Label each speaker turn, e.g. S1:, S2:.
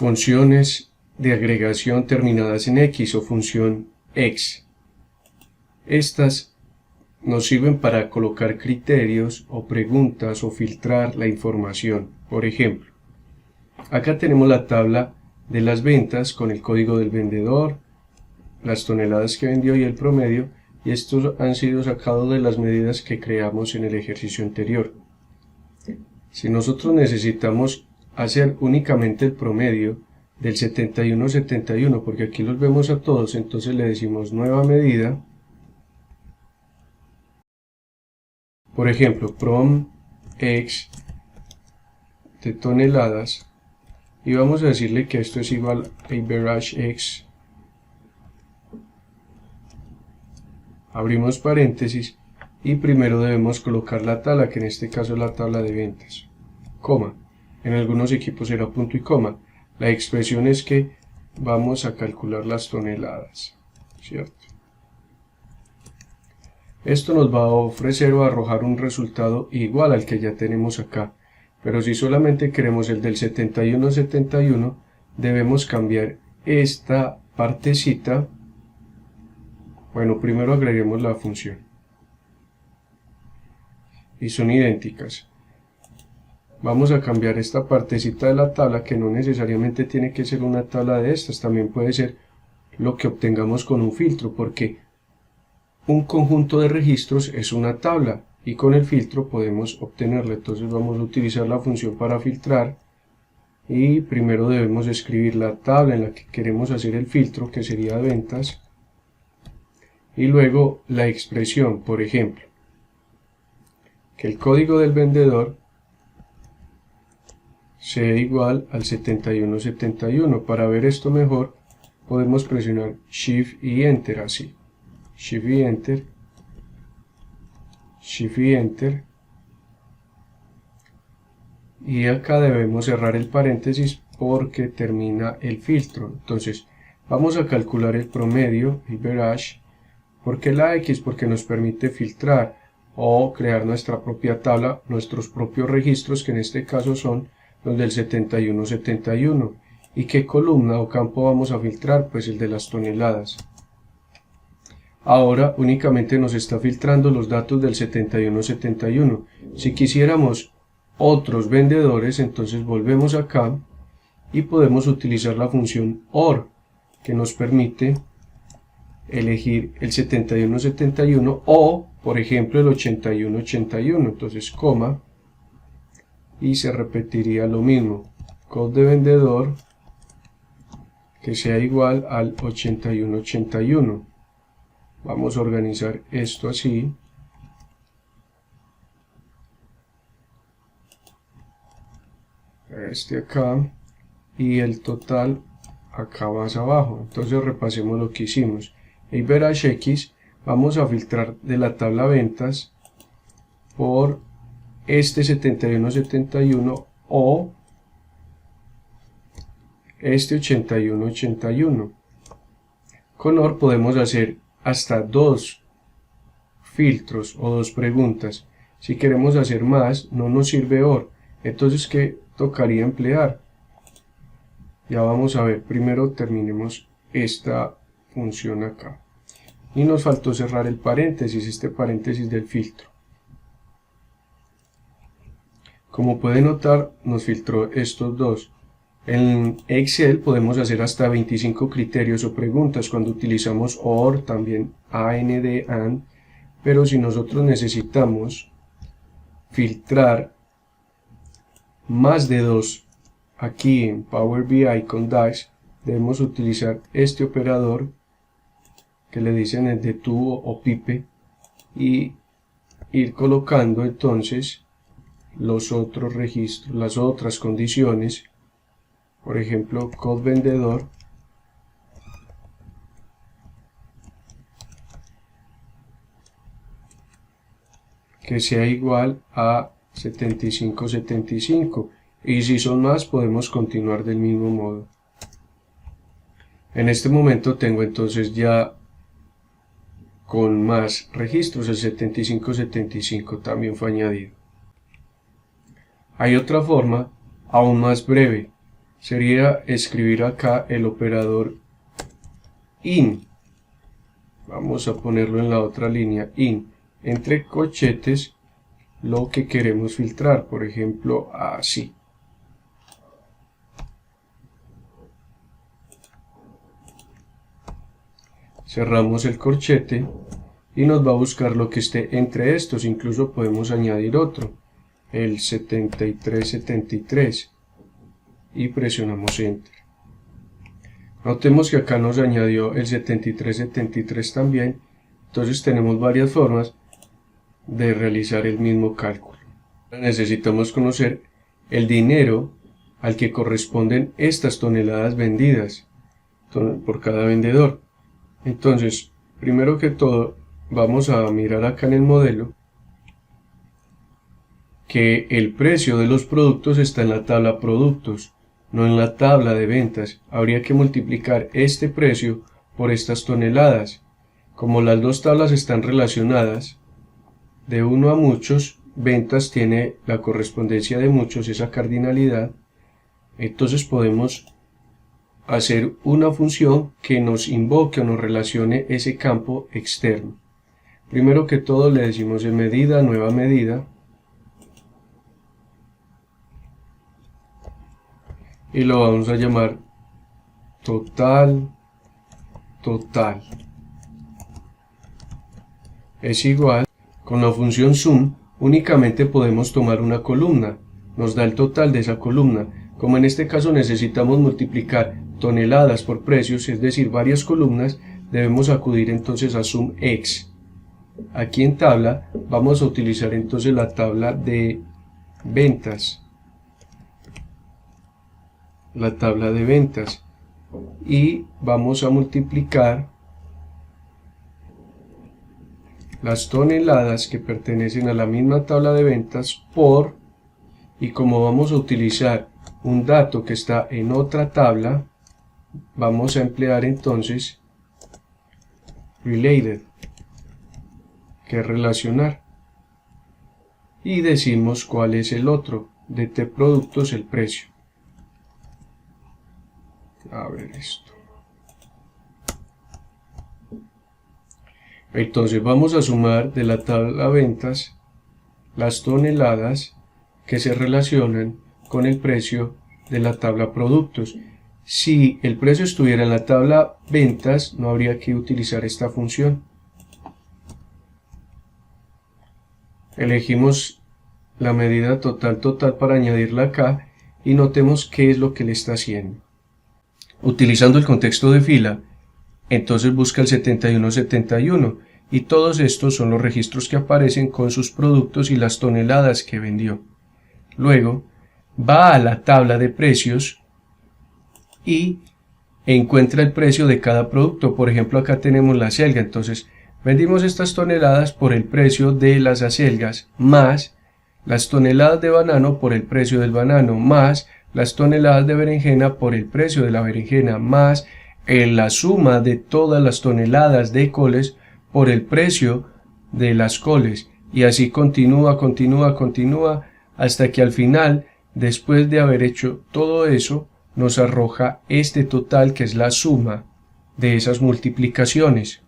S1: funciones de agregación terminadas en X o función X. Estas nos sirven para colocar criterios o preguntas o filtrar la información. Por ejemplo, acá tenemos la tabla de las ventas con el código del vendedor, las toneladas que vendió y el promedio, y estos han sido sacados de las medidas que creamos en el ejercicio anterior. Si nosotros necesitamos hacer únicamente el promedio del 71-71, porque aquí los vemos a todos, entonces le decimos nueva medida. Por ejemplo, prom x de toneladas, y vamos a decirle que esto es igual a average x, abrimos paréntesis, y primero debemos colocar la tabla, que en este caso es la tabla de ventas, coma, en algunos equipos será punto y coma. La expresión es que vamos a calcular las toneladas, ¿cierto? Esto nos va a ofrecer o arrojar un resultado igual al que ya tenemos acá, pero si solamente queremos el del 71-71, debemos cambiar esta partecita. Bueno, primero agreguemos la función, y son idénticas. Vamos a cambiar esta partecita de la tabla, que no necesariamente tiene que ser una tabla de estas, también puede ser lo que obtengamos con un filtro, porque un conjunto de registros es una tabla y con el filtro podemos obtenerla. Entonces vamos a utilizar la función para filtrar, y primero debemos escribir la tabla en la que queremos hacer el filtro, que sería ventas, y luego la expresión, por ejemplo, que el código del vendedor sea igual al 71-71. Para ver esto mejor podemos presionar Shift y Enter, así, Shift y Enter, Shift y Enter, y acá debemos cerrar el paréntesis porque termina el filtro. Entonces vamos a calcular el promedio, average, porque la X, porque nos permite filtrar o crear nuestra propia tabla, nuestros propios registros, que en este caso son los del 71-71. ¿Y qué columna o campo vamos a filtrar? Pues el de las toneladas. Ahora únicamente nos está filtrando los datos del 71-71. Si quisiéramos otros vendedores, entonces volvemos acá y podemos utilizar la función OR, que nos permite elegir el 71-71 o, por ejemplo, el 81-81. Entonces, coma, y se repetiría lo mismo, code de vendedor que sea igual al 81-81. Vamos a organizar esto así, este acá, y el total acá más abajo. Entonces repasemos lo que hicimos. Average X, vamos a filtrar de la tabla ventas por este 71-71 o este 81-81. Con OR podemos hacer hasta dos filtros o dos preguntas. Si queremos hacer más, no nos sirve OR. Entonces, ¿qué tocaría emplear? Ya vamos a ver. Primero terminemos esta función acá. Y nos faltó cerrar el paréntesis, este paréntesis del filtro. Como pueden notar, nos filtró estos dos. En Excel podemos hacer hasta 25 criterios o preguntas cuando utilizamos OR, también AND, AND, pero si nosotros necesitamos filtrar más de dos, aquí en Power BI con DAX, debemos utilizar este operador que le dicen el de tubo o pipe, y ir colocando entonces los otros registros, las otras condiciones. Por ejemplo, code vendedor que sea igual a 75-75, y si son más podemos continuar del mismo modo. En este momento tengo entonces ya con más registros, el 75-75 también fue añadido. Hay otra forma aún más breve. sería escribir acá el operador in. Vamos a ponerlo en la otra línea, in, entre corchetes, lo que queremos filtrar, por ejemplo, así. Cerramos el corchete y nos va a buscar lo que esté entre estos, incluso podemos añadir otro, el 7373, y presionamos Enter. Notemos que acá nos añadió el 7373 también, entonces tenemos varias formas de realizar el mismo cálculo. Necesitamos conocer el dinero al que corresponden estas toneladas vendidas por cada vendedor. Entonces, primero que todo, vamos a mirar acá en el modelo que el precio de los productos está en la tabla productos, no en la tabla de ventas. Habría que multiplicar este precio por estas toneladas. Como las dos tablas están relacionadas, de uno a muchos, ventas tiene la correspondencia de muchos, esa cardinalidad, entonces podemos hacer una función que nos invoque o nos relacione ese campo externo. Primero que todo le decimos en medida, nueva medida, y lo vamos a llamar total. Es igual, con la función sum únicamente podemos tomar una columna, nos da el total de esa columna. Como en este caso necesitamos multiplicar toneladas por precios, es decir, varias columnas, debemos acudir entonces a SumX. Aquí en tabla vamos a utilizar entonces la tabla de ventas. Y vamos a multiplicar las toneladas que pertenecen a la misma tabla de ventas por, y como vamos a utilizar un dato que está en otra tabla, vamos a emplear entonces related, que es relacionar, y decimos cuál es el otro, de T productos, el precio. A ver esto. Entonces vamos a sumar de la tabla ventas las toneladas que se relacionan con el precio de la tabla productos. Si el precio estuviera en la tabla ventas, no habría que utilizar esta función. Elegimos la medida total para añadirla acá y notemos qué es lo que le está haciendo. Utilizando el contexto de fila, entonces busca el 7171 y todos estos son los registros que aparecen con sus productos y las toneladas que vendió. Luego va a la tabla de precios y encuentra el precio de cada producto. Por ejemplo, acá tenemos la acelga, entonces vendimos estas toneladas por el precio de las acelgas, más las toneladas de banano por el precio del banano, más las toneladas de berenjena por el precio de la berenjena, más la suma de todas las toneladas de coles por el precio de las coles, y así continúa hasta que al final, después de haber hecho todo eso, nos arroja este total que es la suma de esas multiplicaciones.